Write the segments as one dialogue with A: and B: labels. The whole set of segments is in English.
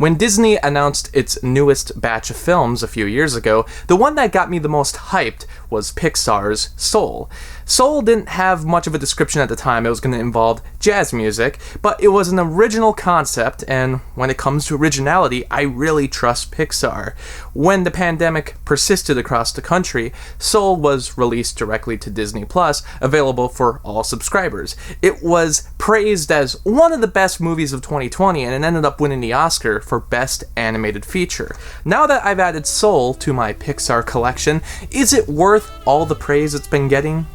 A: When Disney announced its newest batch of films a few years ago, the one that got me the most hyped was Pixar's Soul. Soul didn't have much of a description at the time. It was going to involve jazz music, but it was an original concept, and when it comes to originality, I really trust Pixar. When the pandemic persisted across the country, Soul was released directly to Disney Plus, available for all subscribers. It was praised as one of the best movies of 2020, and it ended up winning the Oscar for Best Animated Feature. Now that I've added Soul to my Pixar collection, is it worth all the praise it's been getting?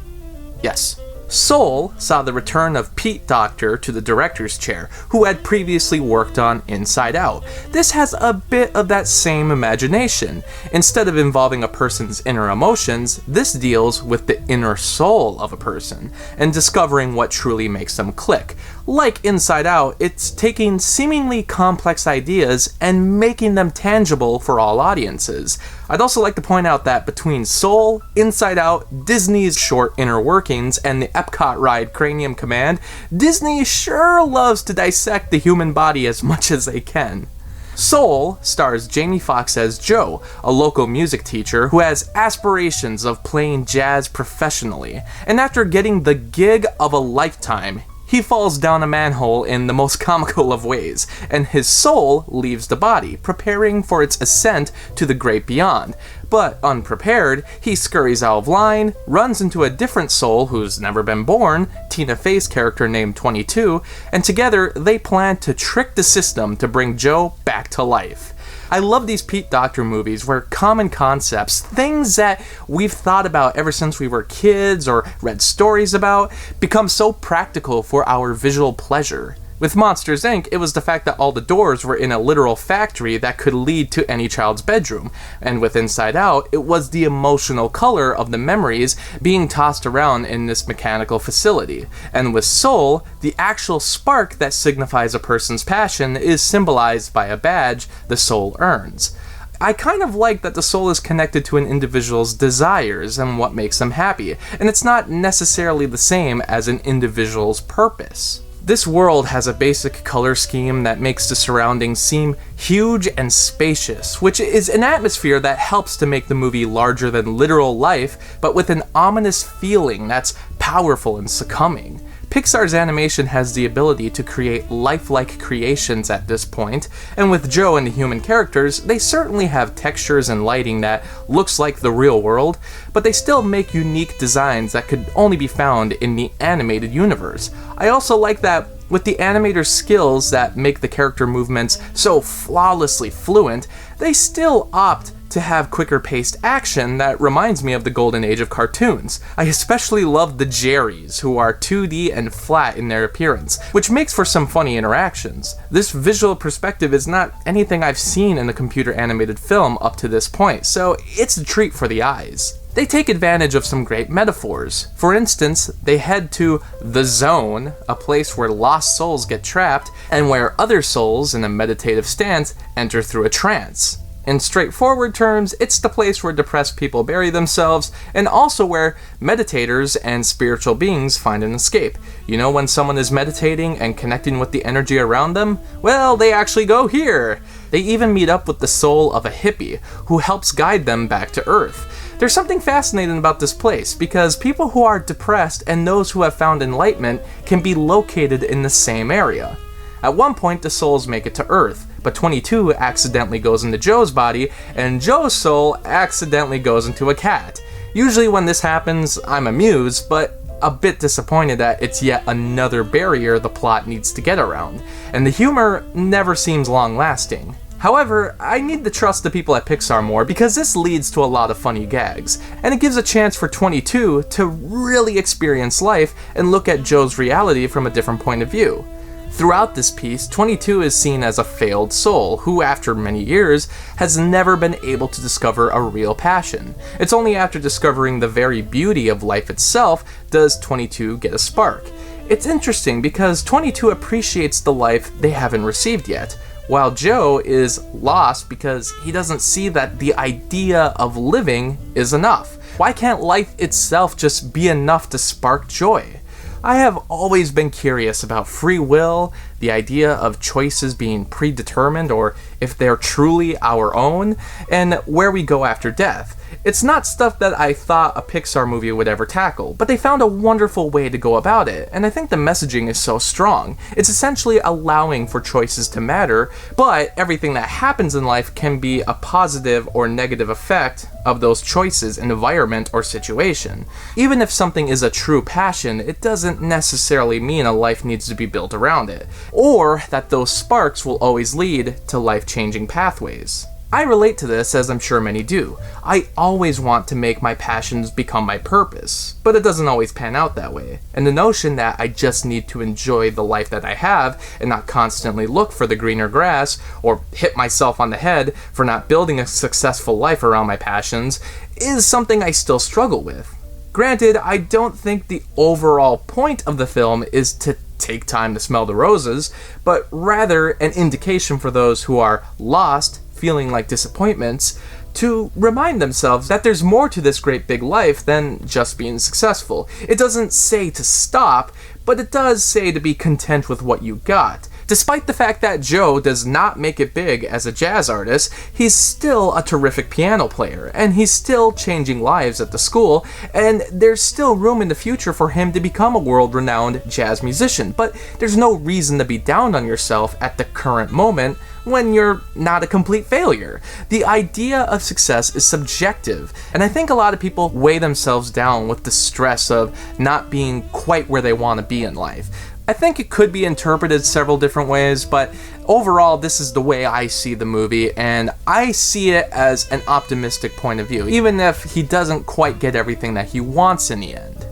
A: Yes. Soul saw the return of Pete Docter to the director's chair, who had previously worked on Inside Out. This has a bit of that same imagination. Instead of involving a person's inner emotions, this deals with the inner soul of a person, and discovering what truly makes them click. Like Inside Out, it's taking seemingly complex ideas and making them tangible for all audiences. I'd also like to point out that between Soul, Inside Out, Disney's short inner workings, and the Epcot ride Cranium Command, Disney sure loves to dissect the human body as much as they can. Soul stars Jamie Foxx as Joe, a local music teacher who has aspirations of playing jazz professionally, and after getting the gig of a lifetime, he falls down a manhole in the most comical of ways, and his soul leaves the body, preparing for its ascent to the great beyond. But unprepared, he scurries out of line, runs into a different soul who's never been born, Tina Fey's character named 22, and together they plan to trick the system to bring Joe back to life. I love these Pete Docter movies where common concepts, things that we've thought about ever since we were kids or read stories about, become so practical for our visual pleasure. With Monsters, Inc., it was the fact that all the doors were in a literal factory that could lead to any child's bedroom. And with Inside Out, it was the emotional color of the memories being tossed around in this mechanical facility. And with Soul, the actual spark that signifies a person's passion is symbolized by a badge the soul earns. I kind of like that the soul is connected to an individual's desires and what makes them happy, and it's not necessarily the same as an individual's purpose. This world has a basic color scheme that makes the surroundings seem huge and spacious, which is an atmosphere that helps to make the movie larger than literal life, but with an ominous feeling that's powerful and succumbing. Pixar's animation has the ability to create lifelike creations at this point, and with Joe and the human characters, they certainly have textures and lighting that looks like the real world, but they still make unique designs that could only be found in the animated universe. I also like that with the animator's skills that make the character movements so flawlessly fluent, they still opt to have quicker paced action that reminds me of the golden age of cartoons. I especially love the Jerrys, who are 2D and flat in their appearance, which makes for some funny interactions. This visual perspective is not anything I've seen in a computer animated film up to this point, so it's a treat for the eyes. They take advantage of some great metaphors. For instance, they head to the Zone, a place where lost souls get trapped, and where other souls in a meditative stance enter through a trance. In straightforward terms, it's the place where depressed people bury themselves, and also where meditators and spiritual beings find an escape. You know when someone is meditating and connecting with the energy around them? Well, they actually go here! They even meet up with the soul of a hippie, who helps guide them back to Earth. There's something fascinating about this place, because people who are depressed and those who have found enlightenment can be located in the same area. At one point, the souls make it to Earth, but 22 accidentally goes into Joe's body, and Joe's soul accidentally goes into a cat. Usually when this happens, I'm amused, but a bit disappointed that it's yet another barrier the plot needs to get around, and the humor never seems long-lasting. However, I need to trust the people at Pixar more because this leads to a lot of funny gags, and it gives a chance for 22 to really experience life and look at Joe's reality from a different point of view. Throughout this piece, 22 is seen as a failed soul who, after many years, has never been able to discover a real passion. It's only after discovering the very beauty of life itself does 22 get a spark. It's interesting because 22 appreciates the life they haven't received yet, while Joe is lost because he doesn't see that the idea of living is enough. Why can't life itself just be enough to spark joy? I have always been curious about free will, the idea of choices being predetermined or if they're truly our own, and where we go after death. It's not stuff that I thought a Pixar movie would ever tackle, but they found a wonderful way to go about it, and I think the messaging is so strong. It's essentially allowing for choices to matter, but everything that happens in life can be a positive or negative effect of those choices, environment, or situation. Even if something is a true passion, it doesn't necessarily mean a life needs to be built around it, or that those sparks will always lead to life-changing pathways. I relate to this, as I'm sure many do. I always want to make my passions become my purpose, but it doesn't always pan out that way. And the notion that I just need to enjoy the life that I have and not constantly look for the greener grass or hit myself on the head for not building a successful life around my passions is something I still struggle with. Granted, I don't think the overall point of the film is to take time to smell the roses, but rather an indication for those who are lost, feeling like disappointments, to remind themselves that there's more to this great big life than just being successful. It doesn't say to stop, but it does say to be content with what you got. Despite the fact that Joe does not make it big as a jazz artist, he's still a terrific piano player, and he's still changing lives at the school, and there's still room in the future for him to become a world-renowned jazz musician, but there's no reason to be down on yourself at the current moment when you're not a complete failure. The idea of success is subjective, and I think a lot of people weigh themselves down with the stress of not being quite where they want to be in life. I think it could be interpreted several different ways, but overall, this is the way I see the movie, and I see it as an optimistic point of view, even if he doesn't quite get everything that he wants in the end.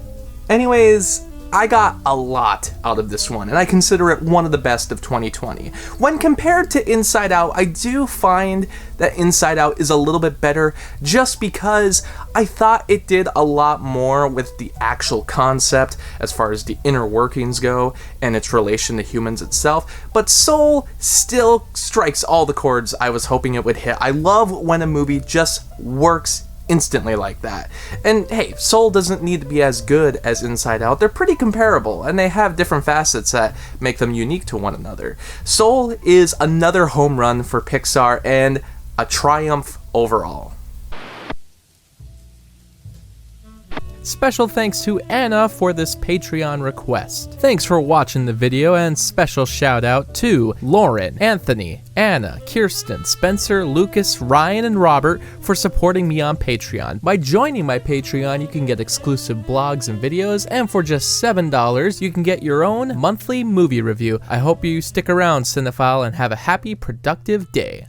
A: Anyways, I got a lot out of this one, and I consider it one of the best of 2020. When compared to Inside Out, I do find that Inside Out is a little bit better just because I thought it did a lot more with the actual concept as far as the inner workings go and its relation to humans itself, but Soul still strikes all the chords I was hoping it would hit. I love when a movie just works instantly like that. And hey, Soul doesn't need to be as good as Inside Out. They're pretty comparable, and they have different facets that make them unique to one another. Soul is another home run for Pixar and a triumph overall.
B: Special thanks to Anna for this Patreon request. Thanks for watching the video, and special shout out to Lauren, Anthony, Anna, Kirsten, Spencer, Lucas, Ryan, and Robert for supporting me on Patreon. By joining my Patreon, you can get exclusive blogs and videos, and for just $7, you can get your own monthly movie review. I hope you stick around, cinephile, and have a happy, productive day.